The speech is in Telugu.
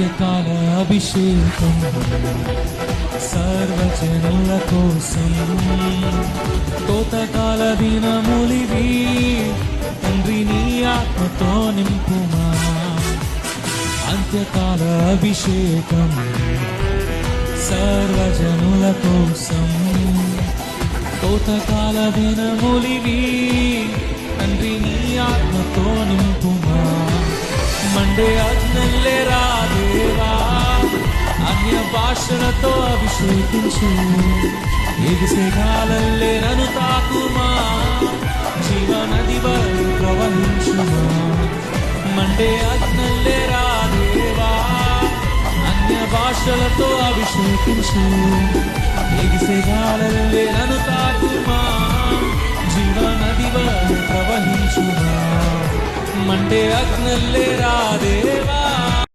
అంత్యకాల అభిషేకం సర్వజనుల కోసం కోతకాల దినములివి తండ్రి నీ ఆత్మతో నింపుమా అంత్యకాల అభిషేకం సర్వజనుల కోసం కోతకాల దినములివి తండ్రి నీ ఆత్మతో నింపుమా మండే అగ్నల్లే రా దేవా అన్య భాషలతో అభిషేకించు ఎగిసే కాలల్లే నన్ను తాకుమా జీవనది వరకు ప్రవహించుమా మండే అగ్నల్లే రా దేవా అన్య భాషలతో అభిషేకించు ఎగిసే కాలల్లే నన్ను తాకుమా జీవనది వరకు ప్రవహించుమా మండే అగ్నల్లే రా దేవా